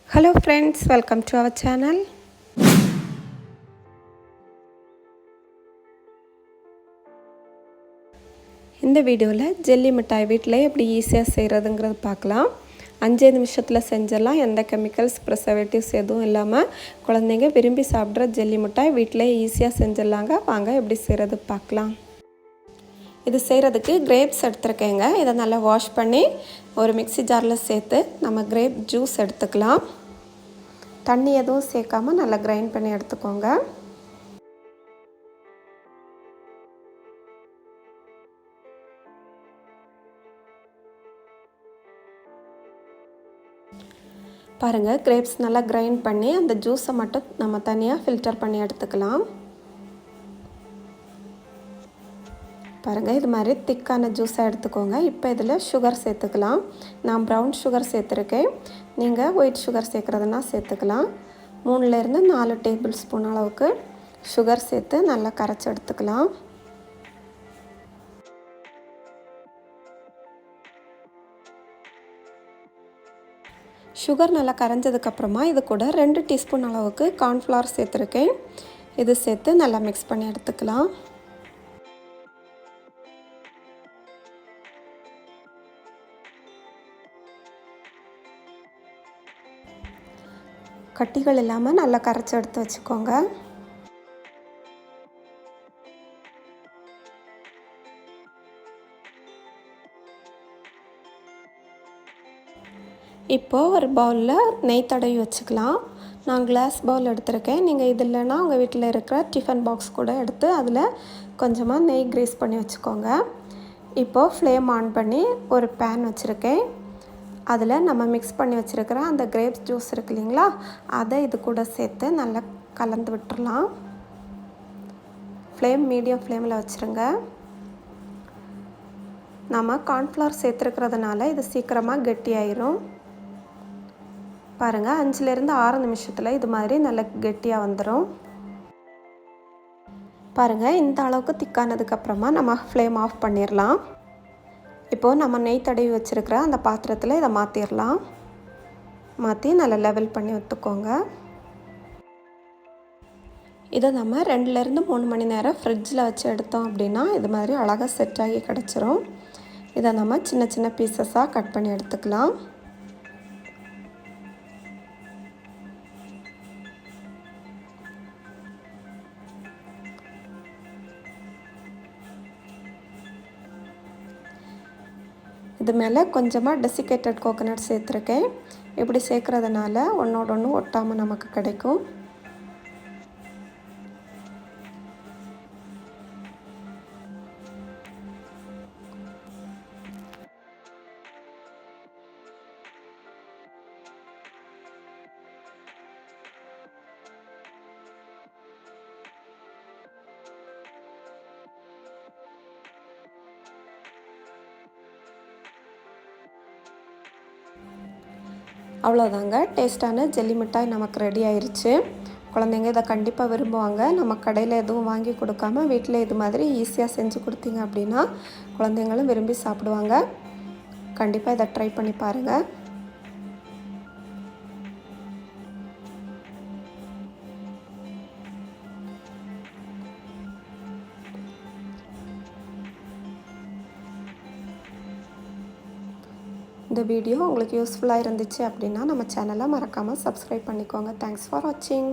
Hello friends, welcome to our channel. இந்த வீடியோவில் jelly மிட்டாய் வீட்டில் எப்படி ஈஸியாக செய்கிறதுங்கிறது பார்க்கலாம். 5 நிமிஷத்தில் செஞ்சிடலாம். எந்த கெமிக்கல்ஸ் ப்ரிசர்வேட்டிவ்ஸ் எதுவும் இல்லாமல் குழந்தைங்க விரும்பி சாப்பிட்ற ஜெல்லி மிட்டாய் வீட்டில் ஈஸியாக செஞ்சிடலாங்க. வாங்க எப்படி செய்கிறது பார்க்கலாம். இது செய்கிறதுக்கு கிரேப்ஸ் எடுத்துருக்கேங்க. இதை நல்லா வாஷ் பண்ணி ஒரு மிக்ஸி ஜாரில் சேர்த்து நம்ம கிரேப் ஜூஸ் எடுத்துக்கலாம். தண்ணி எதுவும் சேர்க்காமல் நல்லா கிரைண்ட் பண்ணி எடுத்துக்கோங்க. பாருங்கள், கிரேப்ஸ் நல்லா கிரைண்ட் பண்ணி அந்த ஜூஸை மட்டும் நம்ம தனியாக ஃபில்டர் பண்ணி எடுத்துக்கலாம். பாருங்கள், இது மாதிரி திக்கான ஜூஸாக எடுத்துக்கோங்க. இப்போ இதில் சுகர் சேர்த்துக்கலாம். நான் ப்ரௌன் சுகர் சேர்த்துருக்கேன். நீங்கள் ஒயிட் சுகர் சேர்க்குறதுனா சேர்த்துக்கலாம். 3லேருந்து 4 டேபிள் ஸ்பூன் அளவுக்கு சுகர் சேர்த்து நல்லா கரைச்சி எடுத்துக்கலாம். சுகர் நல்லா கரைஞ்சதுக்கப்புறமா இது கூட 2 டீஸ்பூன் அளவுக்கு கார்ன்ஃப்ளவர் சேர்த்துருக்கேன். இது சேர்த்து நல்லா மிக்ஸ் பண்ணி எடுத்துக்கலாம். கட்டிகள் இல்லாமல் நல்லா கரைச்சி எடுத்து வச்சுக்கோங்க. இப்போது ஒரு பவுலில் நெய் தடவி வச்சுக்கலாம். நான் கிளாஸ் பவுல் எடுத்திருக்கேன். நீங்கள் இது இல்லைன்னா உங்கள் வீட்டில் இருக்கிற டிஃபன் பாக்ஸ் கூட எடுத்து அதில் கொஞ்சமாக நெய் கிரீஸ் பண்ணி வச்சுக்கோங்க. இப்போது ஃப்ளேம் ஆன் பண்ணி ஒரு பேன் வச்சுருக்கேன். அதில் நம்ம மிக்ஸ் பண்ணி வச்சுருக்கிற அந்த கிரேப்ஸ் ஜூஸ் இருக்கு இல்லைங்களா, அதை இது கூட சேர்த்து நல்லா கலந்து விட்டுறலாம். ஃப்ளேம் மீடியம் ஃப்ளேமில் வச்சுருங்க. நம்ம கார்ன்ஃப்ளவர் சேர்த்துருக்கிறதுனால இது சீக்கிரமாக கெட்டியாயிரும். பாருங்கள், 5லேருந்து 6 நிமிஷத்தில் இது மாதிரி நல்லா கெட்டியாக வந்துடும். பாருங்கள், இந்த அளவுக்கு திக்கானதுக்கப்புறமா நம்ம ஃப்ளேம் ஆஃப் பண்ணிடலாம். இப்போது நம்ம நெய் தடவி வச்சுருக்கிற அந்த பாத்திரத்தில் இதை மாற்றிடலாம். மாற்றி நல்லா லெவல் பண்ணி விட்டுக்கோங்க. இதை நம்ம 2லேருந்து 3 மணி நேரம் ஃப்ரிட்ஜில் வச்சு எடுத்தோம் அப்படின்னா இது மாதிரி அழகாக செட் ஆகி கிடச்சிரும். இதை நம்ம சின்ன சின்ன பீசஸாக கட் பண்ணி எடுத்துக்கலாம். இது மேலே கொஞ்சமாக டெசிகேட்டட் கோகோனட் சேர்த்துருக்கேன். இப்படி சேர்க்குறதுனால ஒன்றோட ஒன்று ஒட்டாமல் நமக்கு கிடைக்கும். அவ்வளோதாங்க, டேஸ்ட்டான ஜெல்லி மிட்டாய் நமக்கு ரெடி ஆயிடுச்சு. குழந்தைங்க இதை கண்டிப்பாக விரும்புவாங்க. நம்ம கடையில் எதுவும் வாங்கி கொடுக்காம வீட்டில் இது மாதிரி ஈஸியாக செஞ்சு கொடுத்தீங்க அப்படின்னா குழந்தைங்களும் விரும்பி சாப்பிடுவாங்க. கண்டிப்பாக இதை ட்ரை பண்ணி பாருங்கள். இந்த வீடியோ உங்களுக்கு யூஸ்ஃபுல்லாக இருந்துச்சு அப்படின்னா நம்ம சேனலை மறக்காமல் சப்ஸ்கிரைப் பண்ணிக்கோங்க. தேங்க்ஸ் ஃபார் வாட்சிங்.